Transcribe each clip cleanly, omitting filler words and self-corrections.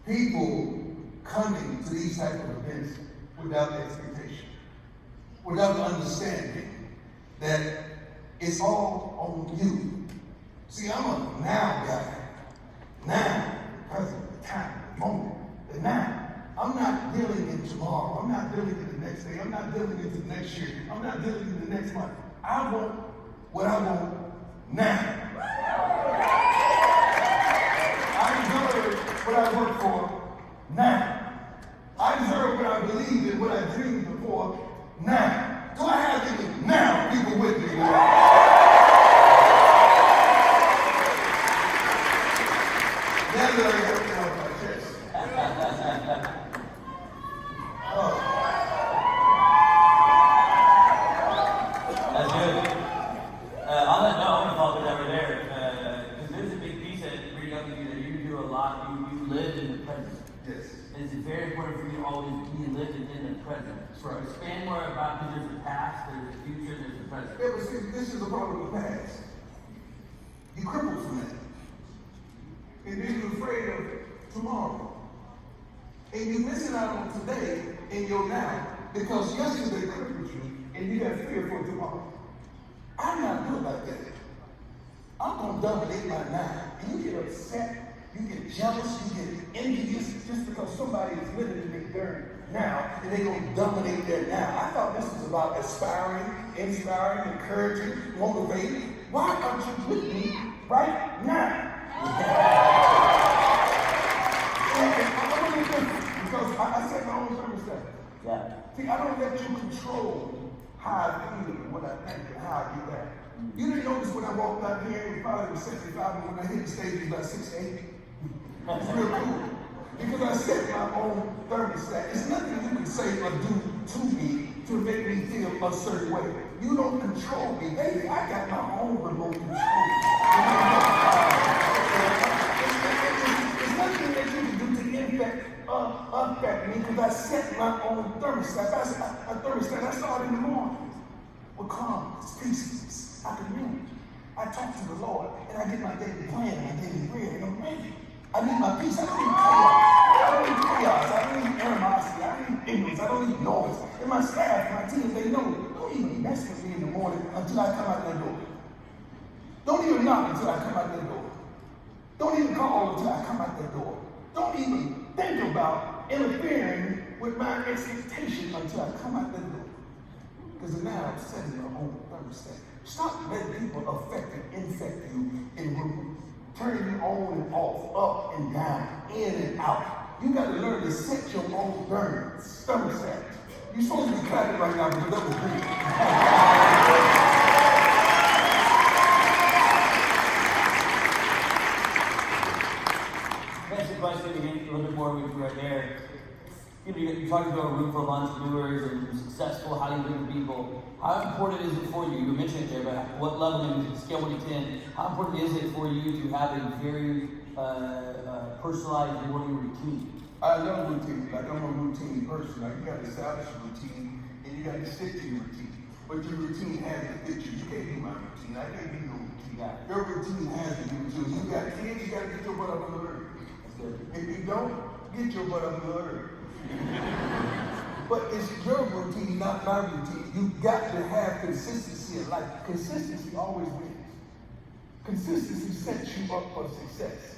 people coming to these type of events without expectation, without understanding that it's all on you. See, I'm a now guy. Now, because of the time, the moment, the now. I'm not dealing in tomorrow. I'm not dealing in the next day. I'm not dealing into the next year. I'm not dealing in the next month. I want what I want now. I deserve what I work for now. I deserve what I believe in, what I dreamed before now. Do I have any now people with me? Now that I got it off my chest. That's good. On that note, I'm going to follow it over there. Because there's a big piece that pretty up with you that you do a lot. You live in the present. Yes. And it's very important for you to always be living in the present. That's right. Expand more about, because there's the past, there's the future, there's the present. Yeah, but see, this is a problem of the past. You crippled from that. And then you're afraid of tomorrow. And you're missing out on today in your now because yesterday crippled you and you got fear for tomorrow. I'm not good like that. I'm going to dominate my now. And you get upset, you get jealous, you get envious just because somebody is living in their now and they're going to dominate their now. I thought this was about aspiring, inspiring, encouraging, motivating. Why aren't you with me right now? Because I set my own thermostat. Yeah. See, I don't let you control how I feel and what I think and how I get back. You didn't notice when I walked out here, it was probably 75, and when I hit the stage, it was about 68. It's real cool. Because I set my own thermostat. It's nothing you can say or do to me to make me feel a certain way. You don't control me, baby. I got my own remote control. There's nothing that you can do to affect me because I set my own thermostat. I start in the morning with calmness, peacefulness. I commune. I talk to the Lord and I get my daily plan, my daily bread, and I'm ready. I need my peace. I don't need chaos. I don't need chaos. I don't need animosity. I don't need ignorance. I don't need noise. And my staff, my team, they know, don't even mess with me in the morning until I come out that door. Don't even knock until I come out that door. Don't even call until I come out that door. Don't even think about interfering with my expectation until I come out that door. Because now I'm setting my own thermostat. Stop letting people affect and infect you and turn you on and off, up and down, in and out. You got to learn to set your own thermostat. You're supposed to be clapping right now because that was great. Next question, again, a little bit more with you right there. You're talking about a room for entrepreneurs and successful, how do you bring people? How important is it for you? You mentioned it there, but what level, maybe scale 1 to 10, how important is it for you to have a very personalized morning routine? I love routine. Like I'm a routine person. Like you got to establish a routine and you got to stick to your routine. But your routine has to fit you. You can't be my routine. I can't be no routine. Yeah. Your routine has to be routine. You got kids, you got to get your butt up in the earth. That's good. If you don't, get your butt up in the earth. But it's your routine, not my routine. You got to have consistency in life. Consistency always wins. Consistency sets you up for success.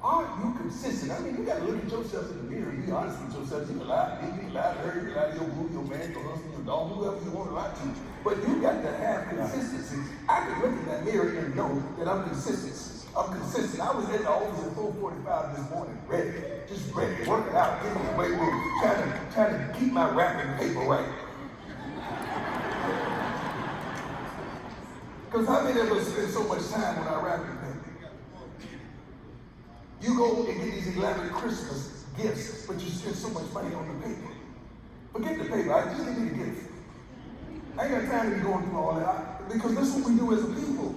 Aren't you consistent? I mean, you got to look at yourself in the mirror and be honest with yourself. You can lie to me, you can lie to her, you can lie to your boo, your man, your husband, your dog, whoever you want to lie to. But you got to have consistency. I can look in that mirror and know that I'm consistent. I'm consistent. I was in the office at 4:45 this morning, ready, just ready, working out, getting in the weight room, trying to keep my wrapping paper right. Because how many of us spend so much time on our wrapping paper? You go and get these elaborate Christmas gifts, but you spend so much money on the paper. Forget the paper. I just give me the gift. I ain't got time to be going through all that because that's what we do as a people.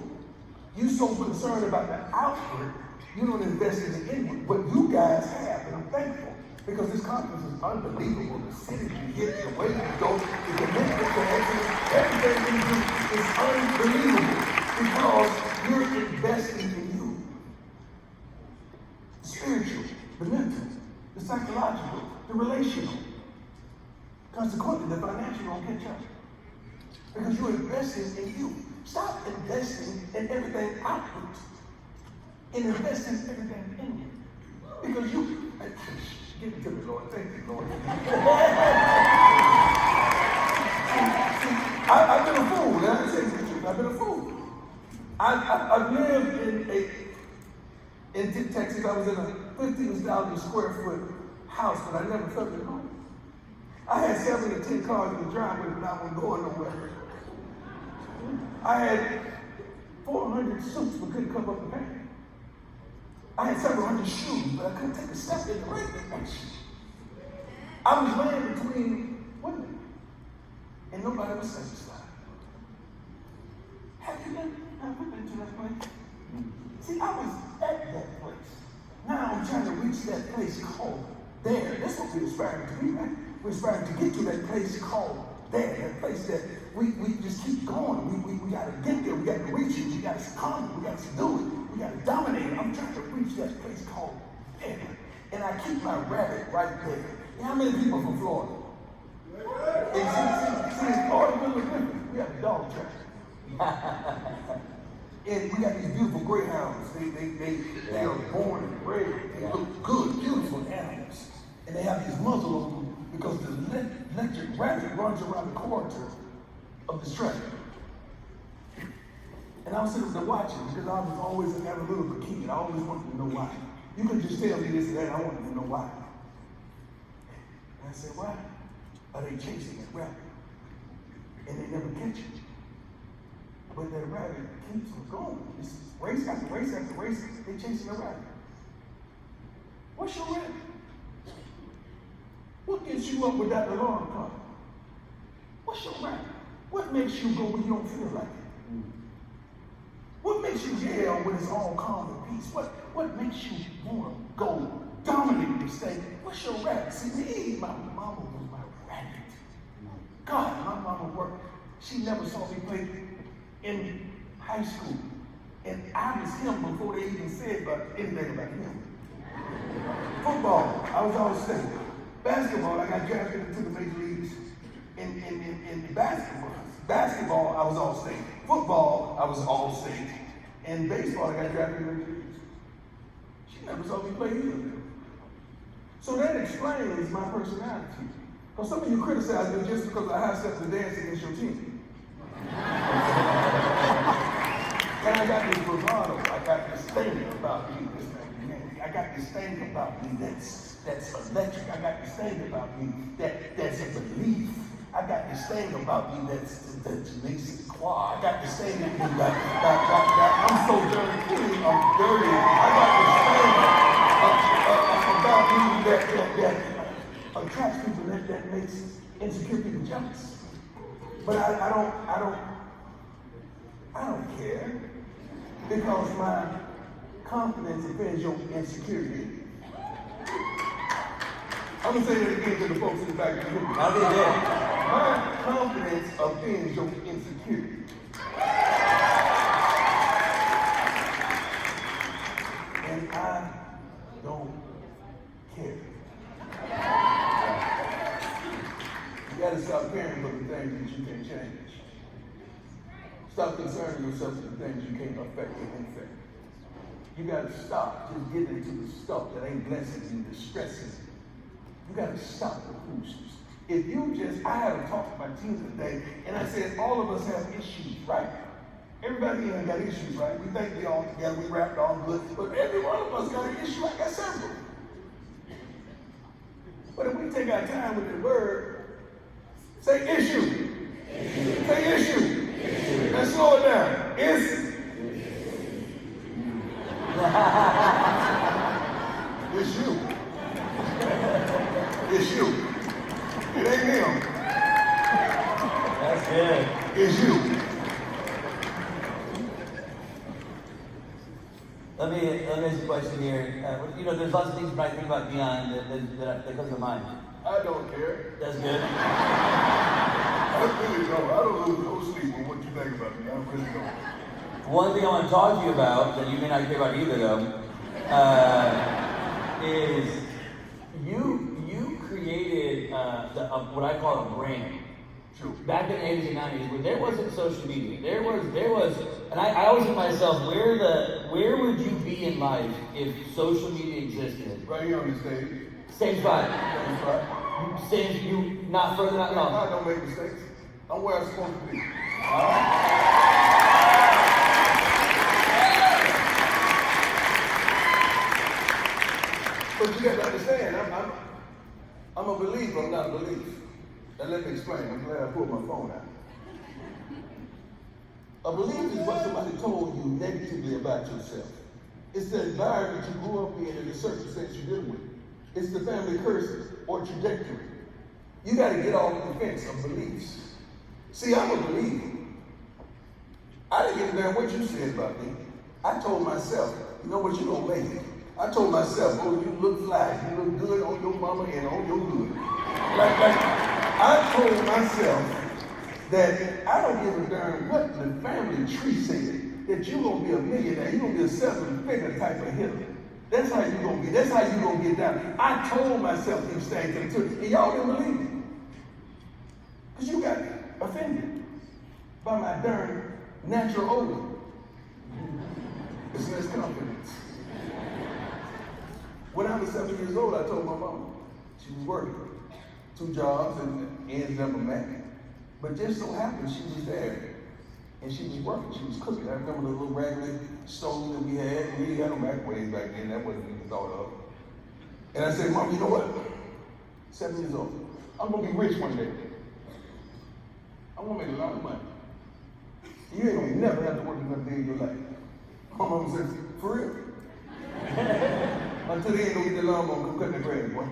You so concerned about the outward, you don't invest in the inward. What you guys have, and I'm thankful, because this conference is unbelievable. The city you get, the way you go, the commitment to excellence, everything you do is unbelievable because you're investing in you. Spiritual, the mental, the psychological, the relational. Consequently, the financial won't catch up. Because you're investing in you. Stop investing in everything outward and invest in everything in you. Because you, give it to me, Lord. Thank you, Lord. I've been a fool. Let me tell you the truth. I've been a fool. I've lived in Texas. I was in a 15,000 square foot house, but I never felt at home. I had 7 to 10 cars in the driveway, but I wasn't going nowhere. I had 400 suits, but couldn't cover up the back. I had several hundred shoes, but I couldn't take a step in the right direction. I was laying between women, and nobody was satisfied. Have you been to that place? See, I was at that place. Now I'm trying to reach that place called there. That's what we're aspiring to be, right? We're aspiring to get to that place called there. That place that we just keep going. We got to get there. We got to reach it. We got to come. We got to do it. We got to dominate it. I'm trying to reach that place called there. And I keep my rabbit right there. You know how many people from Florida? And see, it's Florida, we have a dog track. And we got these beautiful greyhounds. They are born and bred. They look good, beautiful animals. And they have these muzzle on them because the electric rabbit runs around the corridor of this track. And I was sitting there watching because I was always an analytical kid. I always wanted to know why. You could just tell me this and that, I wanted to know why. And I said, why are they chasing that rabbit? And they never catch it. But that rabbit keeps on going. It's race after race after race, they chasing the rabbit. What's your rabbit? What gets you up with that alarm clock? What's your rabbit? What makes you go when you don't feel like it? What makes you yell when it's all calm and peace? What makes you want to go dominate this thing? What's your rabbit? See, me, my mama was my rabbit. God, my mama worked. She never saw me play in high school. And I was him before they even said anything about him. Football, I was all state. Basketball, I got drafted into the major leagues in basketball, I was all state. Football, I was all state. And baseball, I got drafted in the major leagues. She never saw me play either. So that explains my personality. Because some of you criticize me just because I have stepped to dance against your team. And I got this bravado, I got this thing about me, I got this thing about me that's electric. I got this thing about me that's a belief. I got this thing about me that makes it quiet. I got this thing that I'm so dirty clean, I'm dirty. I got this thing about me that attracts people, that makes insecure people jealous. But I don't care, because my confidence offends your insecurity. I'm gonna say that again to the folks in the back of the room. I'll be there. My confidence offends your insecurity. And I don't care. You gotta stop caring for the things that you can change. Stop concerning yourself with the things you can't affect or infect. You gotta stop just getting into the stuff that ain't blessing you, distressing you. You gotta stop the foolishness. If you I had a talk with my team today, and I said all of us have issues, right? Everybody here got issues, right? We think we all together, we rapped all good, but every one of us got an issue. I got several. But if we take our time with the word, say issue. Say issue. Let's slow it down. It's you. It's you. It ain't him. That's good. It's you. Let me ask you a question here. There's lots of things when I think about Dion that comes to mind. I don't care. That's good. I really don't. I don't lose no sleep on what you think about me. I really don't. One thing I want to talk to you about, that you may not care about either though, is You created what I call a brand. True. Back in the 80s and 90s, where there wasn't social media, there was, and I always ask myself, where would you be in life if social media existed? Right here on the stage. Same spot. Same spot. Same, you not further, not long. I don't make mistakes. I'm where I'm supposed to be. But you got to understand, I'm a believer, I'm not a believer. And let me explain. I'm glad I pulled my phone out. A belief is what somebody told you negatively about yourself. It's the environment you grew up in and the circumstance you deal with. It's the family curses or trajectory. You got to get off the fence of beliefs. See, I'm a believer. I didn't give a damn what you said about me. I told myself, you know what, you gonna make it. I told myself, oh, you look fly, you look good on your mama and on your hood. I told myself that I don't give a darn what the family tree said, that you're gonna be a millionaire, you're gonna be a seven-figure type of hitter. That's how you gonna be, that's how you gonna get down. I told myself these things and y'all didn't believe me. Because you got offended by my darn natural odor. It's less confidence. When I was 7 years old, I told my mama, she was working 2 jobs and ends never met. But just so happened she was there and she was working, she was cooking. I remember the little raggedy stove that we had. We didn't have no microwave back then, that wasn't even thought of. And I said, Mom, you know what? 7 years old, I'm gonna be rich one day. I'm gonna make a lot of money. You ain't gonna never have to work another day in your life. My mama said, for real? Until they ain't gonna get the lawnmower, come cut the grass, boy.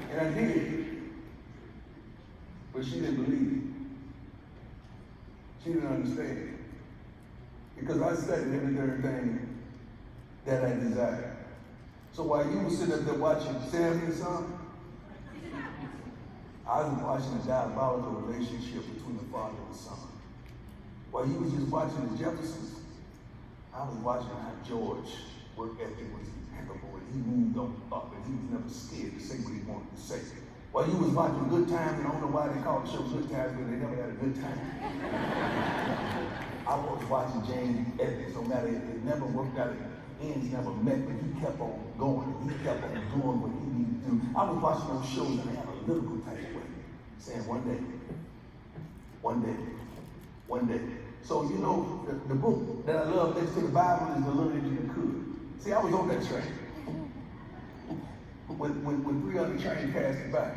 And I did. But she didn't believe it. She didn't understand. Because I studied every darn thing that I desired. So while you were sitting up there watching Sam and Son, I was watching a diabolical relationship between the father and the son. While you was just watching the Jeffersons, I was watching how George work ethic was impeccable and he moved up and he was never scared to say what he wanted to say. While you was watching Good Times, and I don't know why they call the show Good Times, but they never had a good time. I was watching James Evans, no matter it never worked out, ends never met, but he kept on going and he kept on doing what he needed to do. I was watching those shows and they had a lyrical type of way, saying one day, one day, one day. So, you know, the book that I love next to the Bible is The Little Engine That Could. See, I was on that train. When 3 other trains passed it by,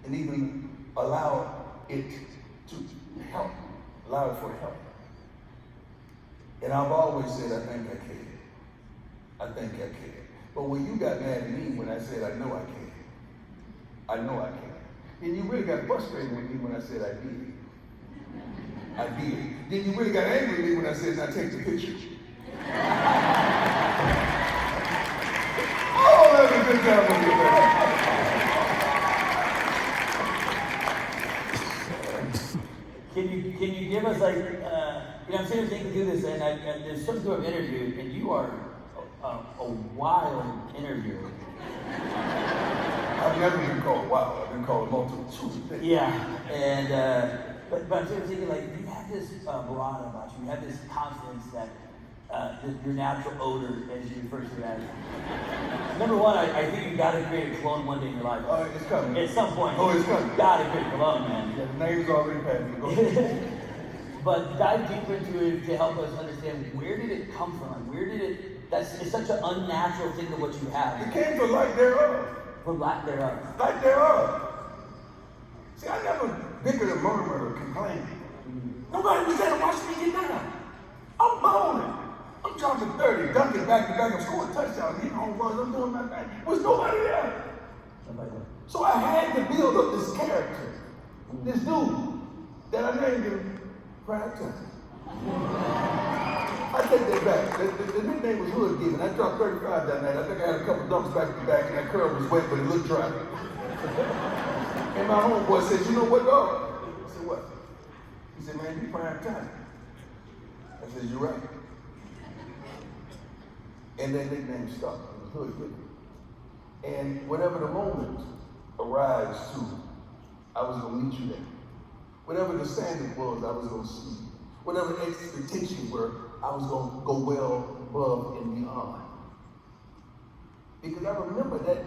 and even allowed it to help, allowed it for help. And I've always said, I think I can. I think I can. But when you got mad at me when I said, I know I can. I know I can. And you really got frustrated with me when I said I did. I did. Then you really got angry with me when I said, now take the picture. Oh, that was a good job of you, man. Can you give us like, I'm saying to do this, and there's some sort of interview, and you are a wild interviewer. I've never been called wild. I've been called multiple things. Yeah, and but I'm sort of thinking like you have this bravado about you. You have this confidence that your natural odor, as you refer to it as. Number one, I think you got to create a cologne one day in your life. It's coming. At some point. Oh, it's coming. You got to create a cologne, man. Yeah, the name's already passed. Go ahead. But dive deeper into it to help us understand where did it come from? Where did it? It's such an unnatural thing of what you have. It came from lack thereof. From lack thereof. Lack thereof. See, I never bigger to murmur or complain. Nobody was there to watch me get down. I'm bowling. I'm dropping 30, dunking back to back. I'm scoring touchdowns, hitting home runs. I'm doing my thing. Was nobody there. Nobody there. So I had to build up this character, this dude that I named him Prime Time. I take that back. The nickname was Hood Given. I dropped 35 that night. I think I had a couple dumps back to back, and that curl was wet, but it looked dry. And my homeboy said, "You know what, dog?" I said, "What?" He said, "Man, you Prime Time." I said, "You're right." And that nickname stuck. It was Hood Given. And whenever the moment arrives to, I was going to meet you there. Whatever the standard was, I was going to see. Whatever the expectations were, I was going to go well above and beyond. Because I remember that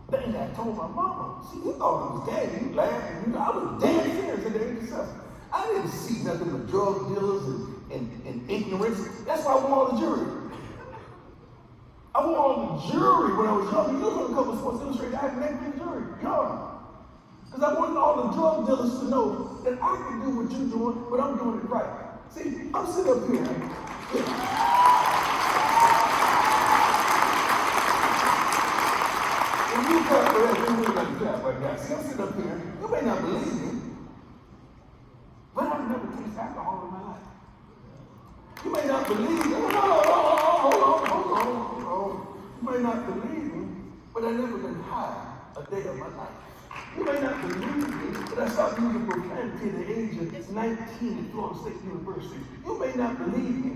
thing I told my mama. See, you thought it was daddy, you laughing. I was dead serious at the age of 7. I didn't see nothing but drug dealers and ignorance. That's why I wore the jury. I wore the jury when I was young. You look at a couple of Sports Illustrated, I had never been jury, young. Because I wanted all the drug dealers to know that I can do what you're doing, but I'm doing it right. See, I'm sitting up here. When you clap for that, you really like to clap right now. See, I'm sitting up here. You may not believe me, but I've never tasted alcohol in my life. You may not believe me. Hold on. You may not believe me, but I've never been high a day of my life. You may not believe me, but I started using profanity at the age of 19 at Florida State University. You may not believe me,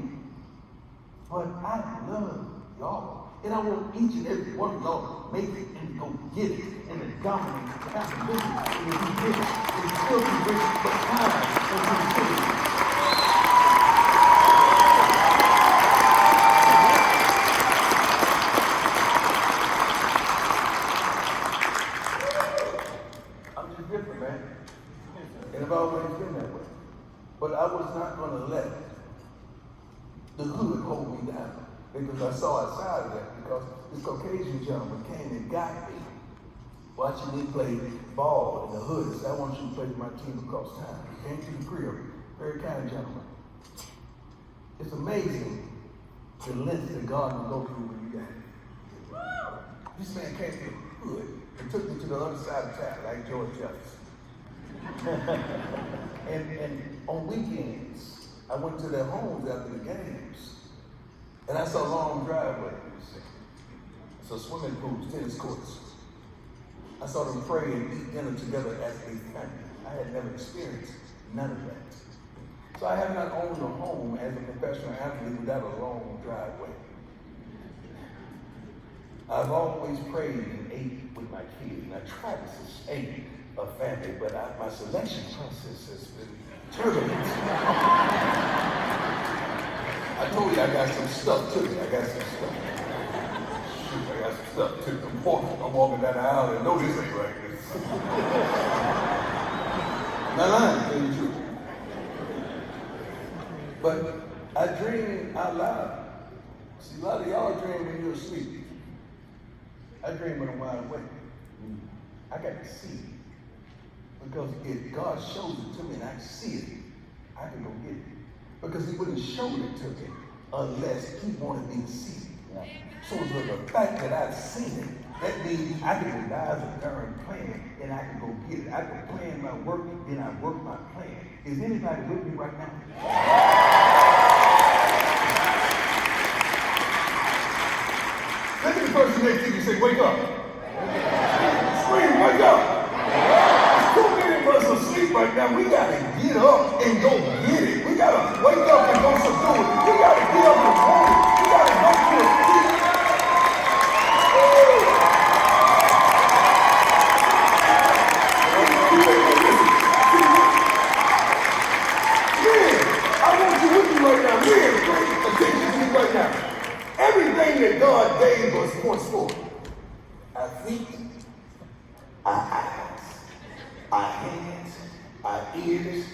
but I love y'all. And I want each and every one of y'all to make it and go get it and to dominate the capability and to be rich and still be rich for time and consider. Different, man. And I've always been that way. But I was not going to let the hood hold me down because I saw outside of that because this Caucasian gentleman came and got me watching me play ball in the hood. He said, I want you to play for my team across town. He came to the crib, very kind gentleman. It's amazing the lengths that God will go through when you got it. This man came to the hood and took me to the other side of town, like George Jefferson. and on weekends, I went to their homes after the games, and I saw long driveways, I saw swimming pools, tennis courts. I saw them pray and eat dinner together as a family. I had never experienced none of that. So I have not owned a home as a professional athlete without a long driveway. I've always prayed and ate with my kids, and I tried to sustain a family, but my selection process has been turbulent. I told you I got some stuff to me. I got some stuff. Shoot, I got some stuff to me. I'm walking down the aisle and know this ain't right. I'm not lying, to tell you the truth. But I dream out loud. See, a lot of y'all dream when you're asleep. I dream when I'm wide awake. I got to see it. Because if God shows it to me and I see it, I can go get it. Because he wouldn't show it to me unless he wanted me to see it. Yeah. So the fact that I've seen it, that means I can go dive a darn plan and I can go get it. I can plan my work, then I work my plan. Is anybody with me right now? Look at the person next to you and say, wake up. Scream, wake up. Too many of us are asleep right now. We got to get up and go get it. We got to wake up and go subdue it. We got to get up and hold it. We got to go to it. I want you with me right now. Pay attention to me right now. Everything that God gave us points forward. Our feet, our eyes, our hands, our ears.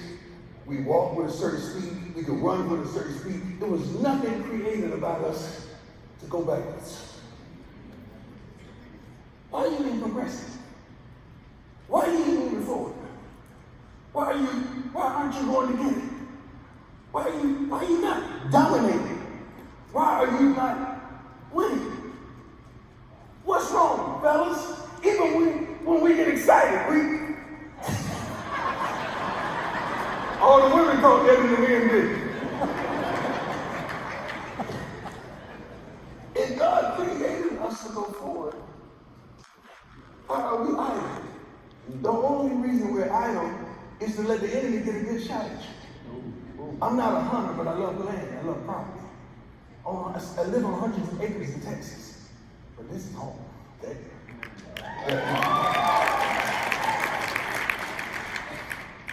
We walk with a certain speed. We can run with a certain speed. There was nothing created about us to go backwards. Why are you even progressing? Why are you moving forward? Why aren't you going to get it? Why are you not dominating? Why are you not winning? What's wrong, fellas? Even when we get excited, all the women caught that and the men did. And God created us to go forward. Why are we idle? The only reason we're idle is to let the enemy get a good shot at you. I'm not a hunter, but I love land. I love property. I live on hundreds of acres in Texas, but this is home. Okay?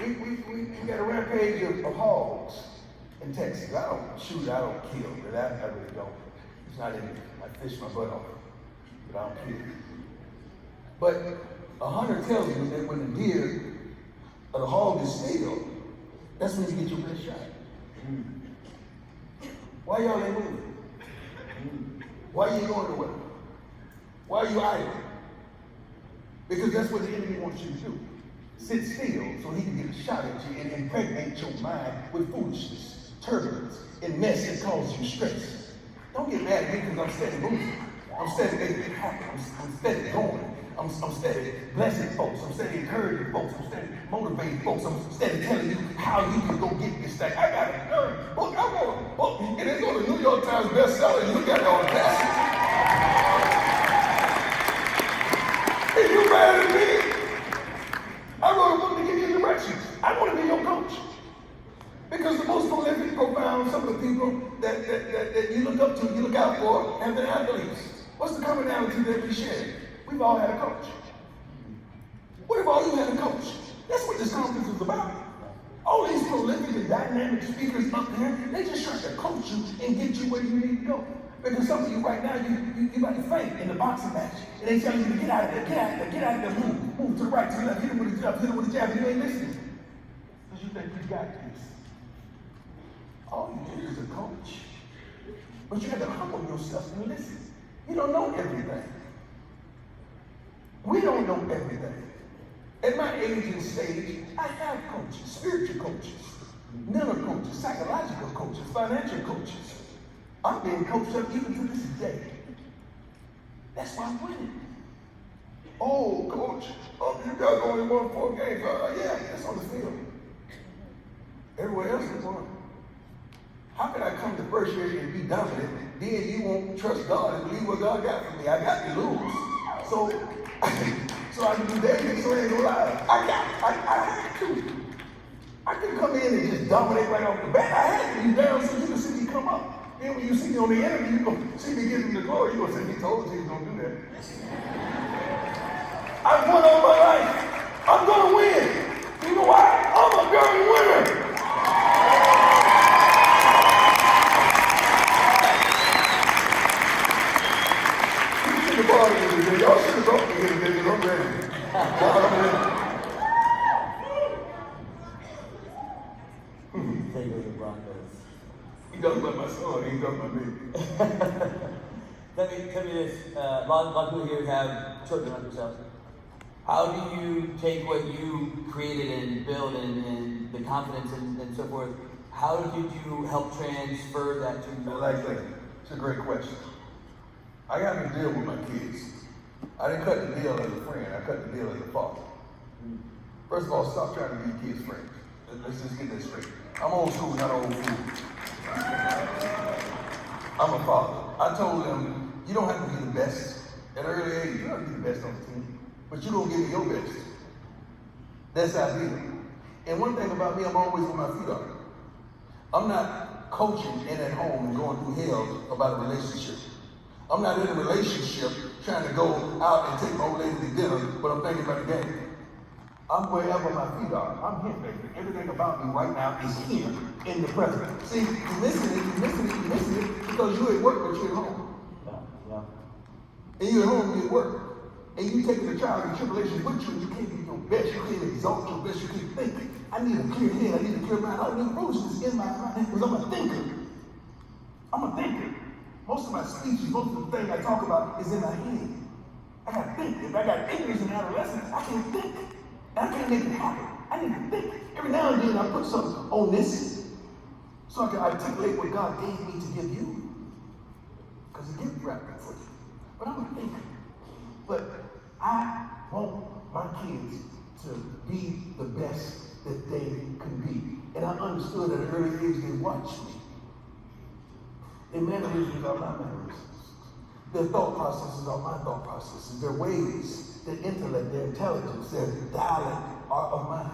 We got a rampage of hogs in Texas. I don't shoot, I don't kill, but I really don't. It's not in me. I fish my butt off, but I don't kill. But a hunter tells me that when the deer or the hog is still, that's when you get your best shot. Why y'all ain't moving? Why you going to work? Why are you idle? Because that's what the enemy wants you to do. Sit still so he can get a shot at you and impregnate your mind with foolishness, turbulence, and mess that causes you stress. Don't get mad at me because I'm steady moving. I'm steady making it happen. I'm steady going. I'm steady blessing folks. I'm steady encouraging folks. I'm steady motivating folks. I'm steady telling you how you can go get this thing. I got a book. I wrote a book, and it's on the New York Times bestseller. And you got it on passage. And you mad at me? I wrote a book to give you directions. I want to be your coach. Because the most prolific, profound, some of the people that you look up to, you look out for, have been athletes. What's the commonality that we share? We've all had a coach. What if all you had a coach? That's what this conference is about. All these prolific and dynamic speakers up there, they just try to coach you and get you where you need to go. Because some of you right now, you about to faint in the boxing match. And they tell you to get out of there, get out of there, get out of there, move to the right, to the left, hit him with a jab, hit him with a jab, and you ain't listening. Because you think you got this. All you need is a coach. But you have to humble yourself and listen. You don't know everything. We don't know everything. At my age and stage, I have coaches, spiritual coaches, mental coaches, psychological coaches, financial coaches. I'm being coached up even to this day. That's why I'm winning. Oh, coach, you guys only won 4 games. Yeah, that's on the field. Everywhere else is on. How can I come to first year and be dominant, then you won't trust God and believe what God got for me? I got to lose. So I can do that, so I ain't gonna lie. I had to. I couldn't come in and just dominate right off the bat. I had to be down so you can see me come up. Then when you see me on the enemy, you're going to see me give him the glory. You're going to say, he told you he was going to do that. I've won all my life. I'm going to win. You know why? I'm a darn winner. You should have brought me here today. Y'all should have brought me here today because I'm ready. I'm ready. Take over the Broncos. He talking about my son, he ain't talking about me. Tell me this, a lot of people here have children like yourself. How do you take what you created and built and the confidence and so forth, how did you help transfer that to your Like that. It's a great question. I got to deal with my kids. I didn't cut the deal as a friend, I cut the deal as a father. First of all, stop trying to be kids' friends. Let's just get this straight. I'm old school, not old fool. I'm a father. I told them, you don't have to be the best. At an early age, you don't have to be the best on the team. But you don't give me your best. That's how I do it. And one thing about me, I'm always on my feet up. I'm not coaching and at home and going through hell about a relationship. I'm not in a relationship trying to go out and take my old lady to dinner, but I'm thinking about the game. I'm wherever my feet are. I'm here, baby. Everything about me right now is here in the present. See, you're missing it because you're at work, but you're at home. Yeah. And you're at home, you're at work. And you taking the trials and tribulations with you, and you can't be your best, you can't exalt your best, you can't think. I need a clear head, I need a clear mind. I don't need foolishness in my mind because I'm a thinker. I'm a thinker. Most of my speeches, most of the things I talk about is in my head. I gotta think. If I got ignorance in adolescence, I can't think. And I can't make it happen. I need to think. Every now and then I put something on this so I can articulate what God gave me to give you. Because He gave me right for you. But I'm a thinker. But I want my kids to be the best that they can be. And I understood at an early age they watched me. Their mannerisms are my mannerisms. Their thought processes are my thought processes. Their ways, their intellect, their intelligence, their dialect are of mine.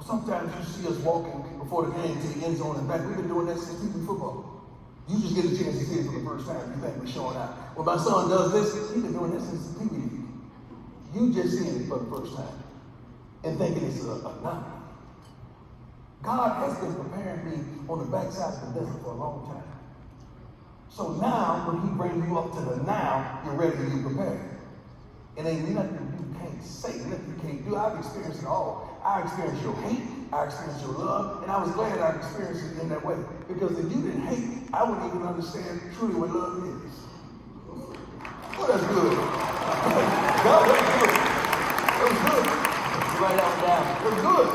Sometimes you see us walking before the game to the end zone and back. We've been doing that since we were football. You just get a chance to see it for the first time. You think we're showing out. When my son does this, he's been doing this since the PBD. You just seeing it for the first time and thinking it's a nothing. God has been preparing me on the backside of the desert for a long time. So now, when he brings you up to the now, you're ready to be prepared. It ain't nothing you can't say, nothing you can't do. I've experienced it all. I experienced your hate, I experienced your love, and I was glad I experienced it in that way. Because if you didn't hate, I wouldn't even understand truly what love is. Well, that's good. God, that was good. That was good. Write that one down. That was good.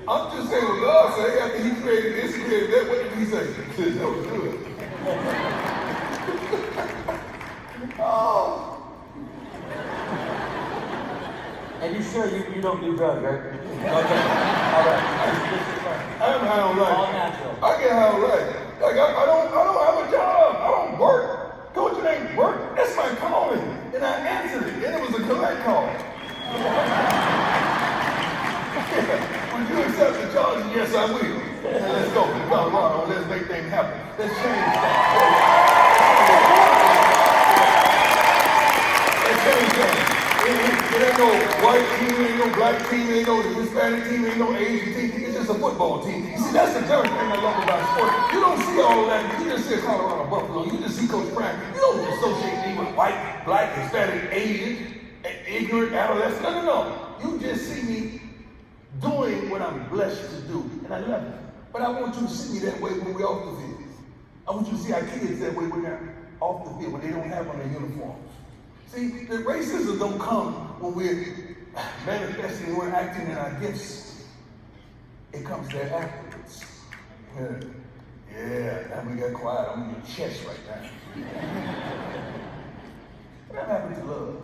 I'm just saying what God said after he created this, he created that. What did he say? He said, that was good. Oh. And you sure you don't do drugs, right? Okay. All right. I'm high on life. All natural. I get high on life. Like I don't have a job. I don't work. Coach, it ain't work. That's my calling. And I answered it. And it was a collect call. Would you accept the charge? Yes, I will. And let's go to Colorado. Let's make things happen. Let's change that. Let's change that. It ain't no white team, ain't no black team, ain't no Hispanic team, ain't no Asian team. It's just a football team. You see, that's the very thing I love about sports. You don't see all of that. You just see Colorado Buffalo. You just see Coach Frank. You don't associate me with white, black, Hispanic, Asian, ignorant, adolescent. No. You just see me doing what I'm blessed to do. And I love it. But I want you to see me that way when we're off the field. I want you to see our kids that way when they're off the field, when they don't have on their uniforms. See, the racism don't come when we're manifesting, we're acting in our gifts. It comes there afterwards. Yeah, now we got quiet on your chest right now. What happened to love?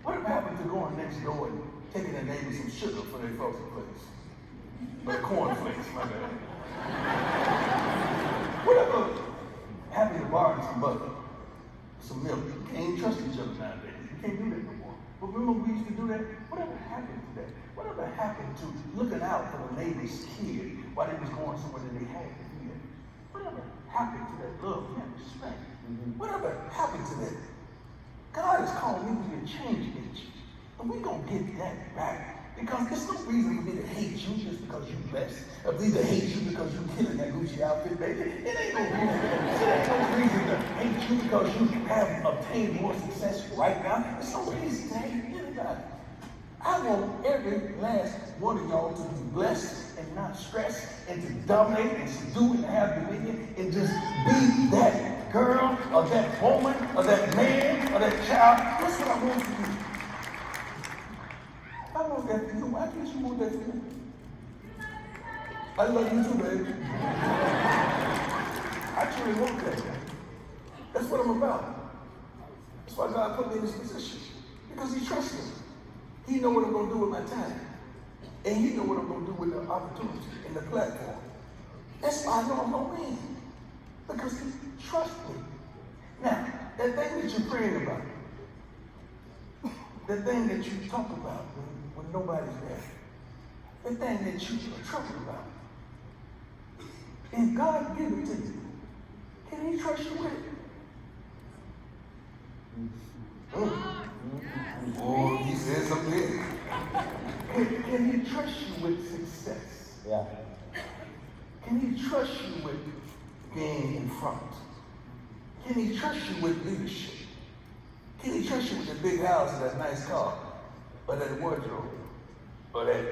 What happened to going next door and taking their neighbors some sugar for their frosted flakes? Or cornflakes, my bad. Whatever happened to borrowing some butter? Some milk. You can't trust each other nowadays. You can't do that no more. But remember we used to do that? Whatever happened to that? Whatever happened to looking out for the neighbor's kid while they was going somewhere that they had to be at? Whatever happened to that love and respect? Whatever happened to that? God is calling me to be a change agent. And we're going to get that back. Because there's no reason for me to hate you just because you're blessed. Or me to hate you because you're killing that Gucci outfit, baby. It ain't no reason. There ain't no reason to hate you because you have obtained more success right now. There's no reason to hate anybody. I want every last one of y'all to be blessed and not stressed and to dominate and subdue and have dominion and just be that girl or that woman or that man or that child. That's what I want for you. I want that for you. Why can't you want that for me? I love you too, baby. I truly want that. That's what I'm about. That's why God put me in this position. Because he trusts me. He knows what I'm going to do with my time. And he knows what I'm going to do with the opportunity and the platform. That's why I know I'm going to win. Because he trusts me. Now, that thing that you're praying about, that thing that you talk about when nobody's there, that thing that you are troubled about, if God give it to you, can he trust you with it? Oh, he said something. Can he trust you with success? Yeah. Can he trust you with being in front? Can he trust you with leadership? Can he trust you with that big house and that nice car? Or that wardrobe? Or that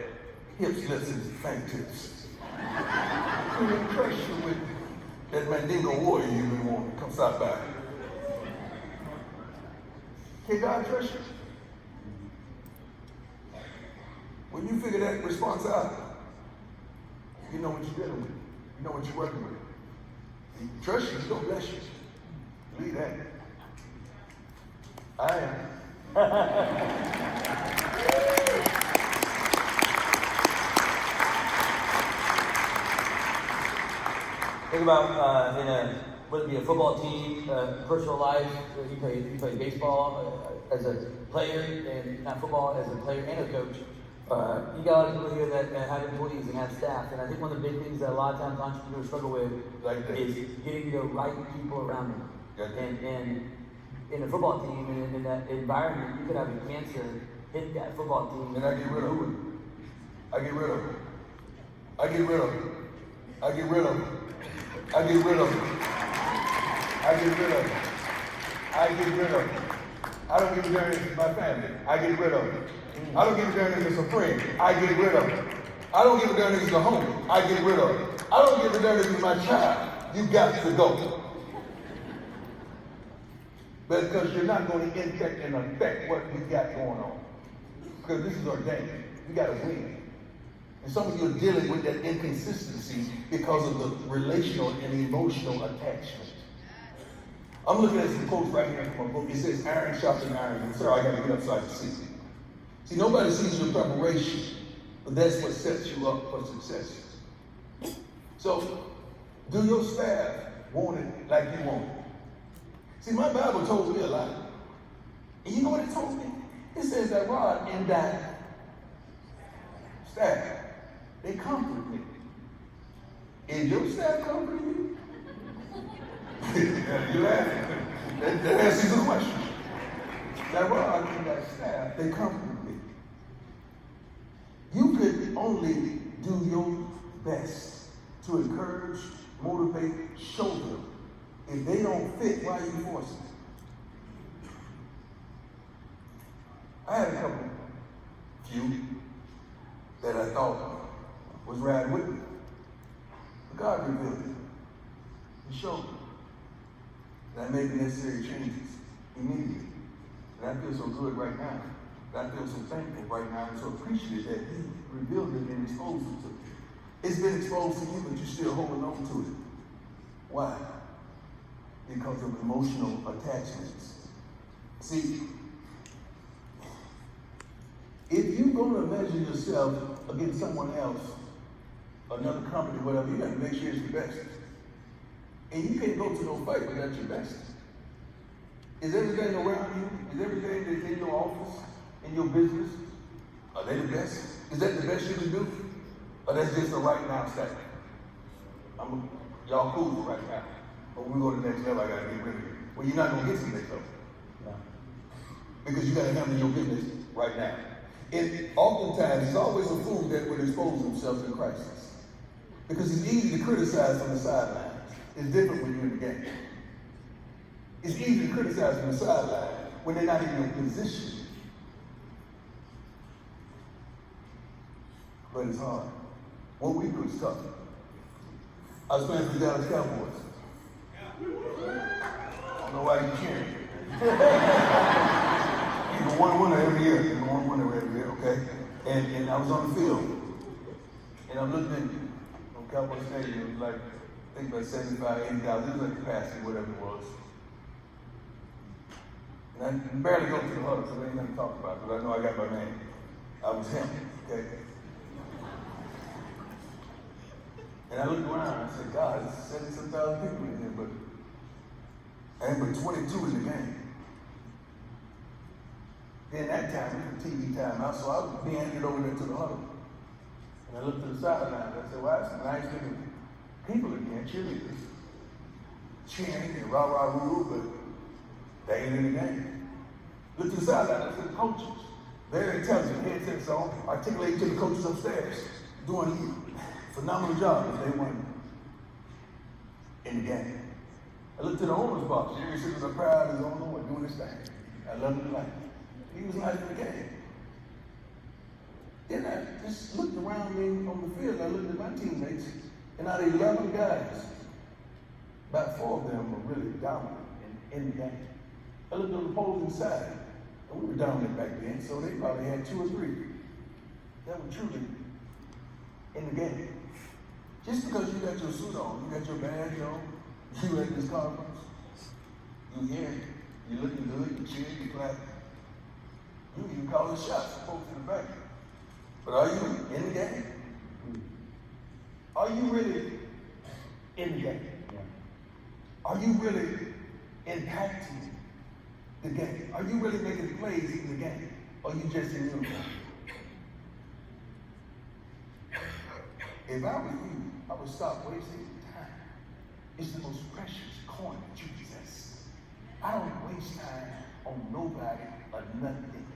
hips, lips, and fingertips? Can he trust you with that Mandingo warrior you've been wanting to come stop by? Can God trust you? When you figure that response out, you know what you're dealing with. You know what you're working with. He can trust you, he's going to bless you. Believe that. I am. Think about whether it be a football team, personal life. You play baseball as a player, and not football as a player and a coach. You got a lot of people here that have employees and have staff, and I think one of the big things that a lot of times entrepreneurs struggle with is getting the right people around them. And in a football team and in that environment, you could have a cancer hit that football team. And I get rid of it. I get rid of it. I get rid of it. I get rid of it. I get rid of it. I get rid of it. I get rid of it. I don't give a damn if it's my family. I get rid of it. I don't give a damn if it's a friend. I get rid of it. I don't give a damn if it's a homie. I get rid of it. I don't give a damn if it's my child. You got to go. Because you're not going to infect and affect what we got going on. Because this is ordained. You got to win. And some of you are dealing with that inconsistency because of the relational and emotional attachment. I'm looking at some quotes right here from my book. It says, iron sharpens iron. And sir, I got to get up so I can see. See, nobody sees your preparation, but that's what sets you up for success. So, do your staff want it like you want it? See, my Bible told me a lot. And you know what it told me? It says that rod and that staff, they comfort me. Is your staff comforting you? You're laughing. That answers the question. That rod and that staff, they comfort me. You could only do your best to encourage, motivate, show them. If they don't fit, why are you forcing it? I had a few that I thought was riding with me. But God revealed it. He showed me. And I made the necessary changes immediately. And I feel so good right now. And I feel so thankful right now and so appreciative that He revealed it and exposed it to me. It's been exposed to you, but you're still holding on to it. Why? Because of emotional attachments. See, if you're going to measure yourself against someone else, another company, whatever, you got to make sure it's the best. And you can't go to no fight without your best. Is everything around you, is everything that's in your office, in your business, are they the best? Is that the best you can do? Or that's just a right now statement? Y'all cool for right now. But when we go to the next level, I got to get rid of you. Well, you're not going to get to the next level. No. Because you got to handle your business right now. And oftentimes, it's always a fool that would expose themselves in crisis. Because it's easy to criticize from the sidelines. It's different when you're in the game. It's easy to criticize from the sideline when they're not even in position. But it's hard. What we do is tough. I was playing for the Dallas Cowboys. I don't know why you're cheering. You're one winner every year. You're one winner every year, okay? And I was on the field. And I'm looking at Cowboy Stadium. It was like, I think about 75, 80,000. It was like capacity, whatever it was. And I barely go to the huddle, so there ain't nothing to talk about, because I know I got my name. I was him, okay? And I looked around and I said, God, there's 70,000 people in here, but I had but 22 in the game. Then that time, it was TV time out, so I was being handed over there to the huddle. And I looked to the sideline and I said, well, that's some nice looking people in here, cheerleaders. Cheering and rah-rah roo, but they ain't in the game. Look to the sideline, I said, coaches. Very intelligent, headsets on, articulating to the coaches upstairs, doing phenomenal job if they weren't in the game. I looked to the owner's box. Jerry Simmons was proud of his owner doing his thing. I love him to life. He was not in the game. Then I just looked around me on the field. I looked at my teammates, and out of 11 guys, about 4 of them were really dominant in the game. I looked on the opposing side, and we were dominant back then, so they probably had 2 or 3 that were truly in the game. Just because you got your suit on, you got your badge on, you at this conference, you here, you looking good, you cheer, you clap, you even call the shots, folks in the back. But are you in the game? Are you really in the game? Are you really impacting the game? Are you really making plays in the game? Or are you just in uniform? If I were you, I would stop wasting time. It's the most precious coin that you possess. I don't waste time on nobody or nothing.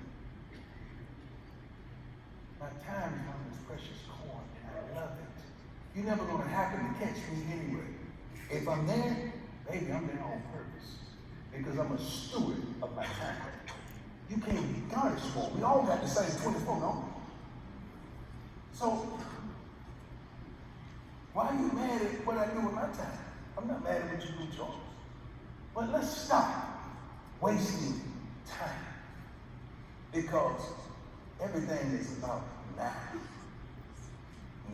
My time is my most precious coin, and I love it. You're never going to happen to catch me anyway. If I'm there, baby, I'm there on purpose. Because I'm a steward of my time. You can't be garnished for. We all got the same 24, no? So, why are you mad at what I do with my time? I'm not mad at what you do with yours. But let's stop wasting time. Because everything is about now.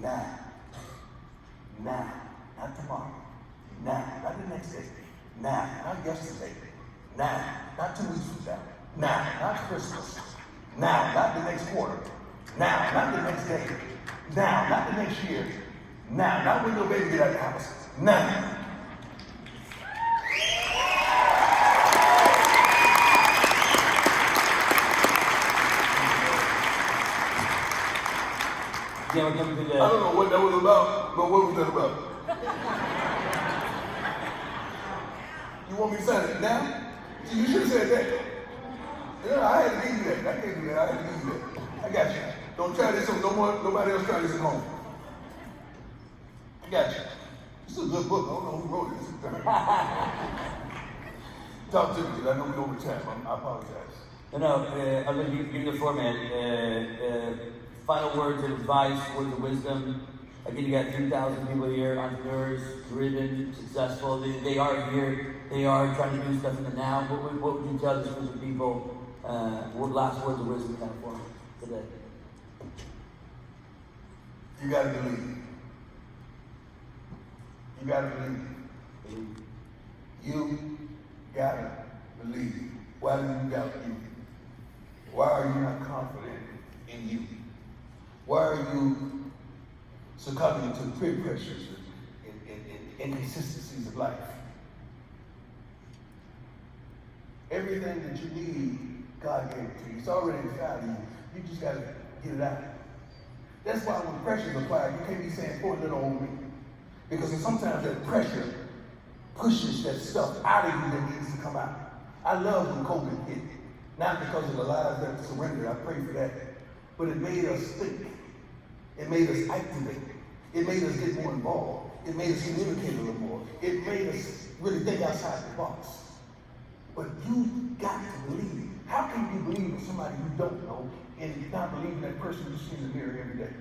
Now. Now. Not tomorrow. Now. Not the next day. Now. Not yesterday. Now. Not 2 weeks from now. Now. Not Christmas. Now. Not the next quarter. Now. Not the next day. Now. Not the next year. Now. Not when your baby get out of the house. Now. Yeah, we're coming to the... I don't know what that was about, but what was that about? You want me to say it now? See, you should have said that. Yeah, I had to give you that. I can't do that. I had to give you that. I got you. Don't try this on nobody else try this at home. I got you. This is a good book. I don't know who wrote it. Talk to me, because I know we're over time. I apologize. No, I'm going to give you the floor, man. Final words of advice, words of wisdom. Again, you got 3,000 people here, entrepreneurs, driven, successful. They are here. They are trying to do stuff in the now. What would you tell these group of people? What last words of wisdom kind of for them today? You got to believe. You got to believe. You got to believe. Why do you doubt you? Why are you not confident in you? Why are you succumbing to peer pressures and inconsistencies of life? Everything that you need, God gave it to you. It's already inside of you. You just got to get it out. That's why when pressure is applied, you can't be saying, pour a little on me. Because sometimes that pressure pushes that stuff out of you that needs to come out. I love when COVID hit. Not because of the lives that surrendered. I pray for that. But it made us think. It made us activate. It made us get more involved. It made us communicate a little more. It made us really think outside the box. But you got to believe. How can you believe in somebody you don't know and not believe in that person you see in the mirror every day?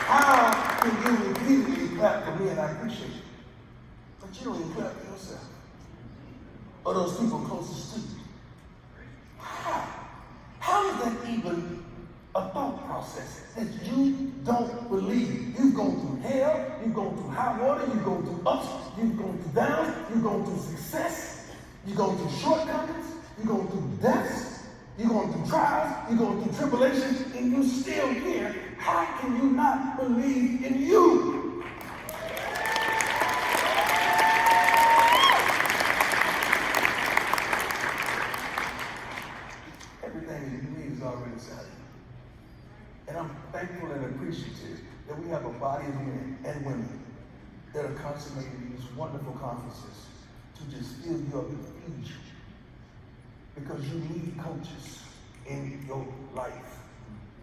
How can you repeatedly clap for me and I appreciate you, but you don't even clap for yourself or those people closest to you? How is that even a thought process that you don't believe? You've gone through hell, you've gone through high water, you've gone through ups, you've gone through downs, you've gone through success, you've gone through shortcomings, you've gone through deaths, you've gone through trials, you've gone through tribulations, and you're still here. How can you not believe in you? Everything that you need is already inside of you. And I'm thankful and appreciative that we have a body of men and women that are consummating these wonderful conferences to just fill you up and feed you. Because you need coaches in your life.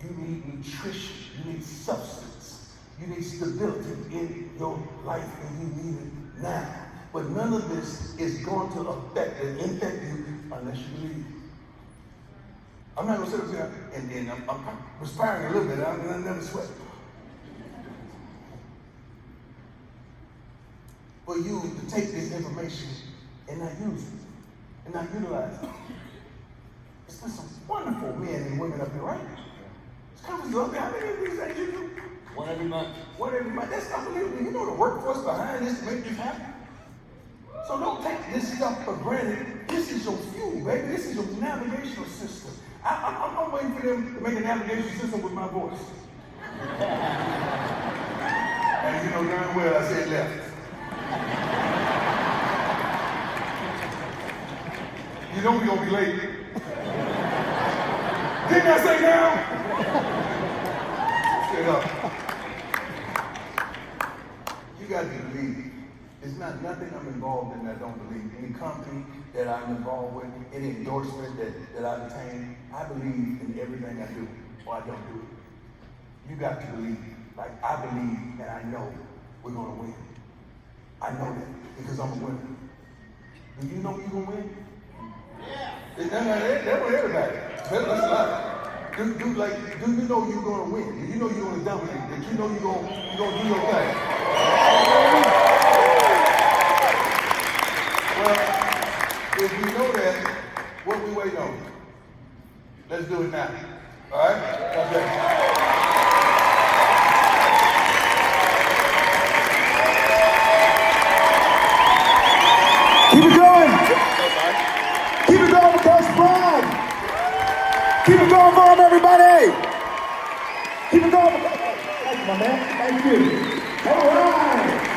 You need nutrition. You need substance. You need stability in your life, and you need it now. But none of this is going to affect and infect you unless you believe. I'm not going to sit up here and I'm perspiring a little bit. I never sweat. For you to take this information and not use it, and not utilize it. It's been some wonderful men and women up here, right? It's conferences up there. How many of these that you do? One every month. One every month. That's unbelievable. You know the workforce behind this to make this happen? So don't take this stuff for granted. This is your fuel, baby. This is your navigational system. I'm waiting for them to make a navigation system with my voice. And you know darn well I said left. You know we're going to be late. Didn't I say now? Straight up. You got to believe. It's not nothing I'm involved in that I don't believe. Any company that I'm involved with, any endorsement that I obtain, I believe in everything I do, or I don't do it. You got to believe. Like I believe and I know we're gonna win. I know that because I'm a winner. Do you know you're gonna win? Yeah. That's what everybody. Let's lie. Do you know you're gonna win? Do you know you're gonna dominate? Do you know you're gonna do your thing? Well, if you know that, what we waiting on? Let's do it now. All right? God bless you. Keep it going. Keep it going, Coach Brown. Keep it going for him, everybody. Keep it going. Thank you, my man. Thank you. All right.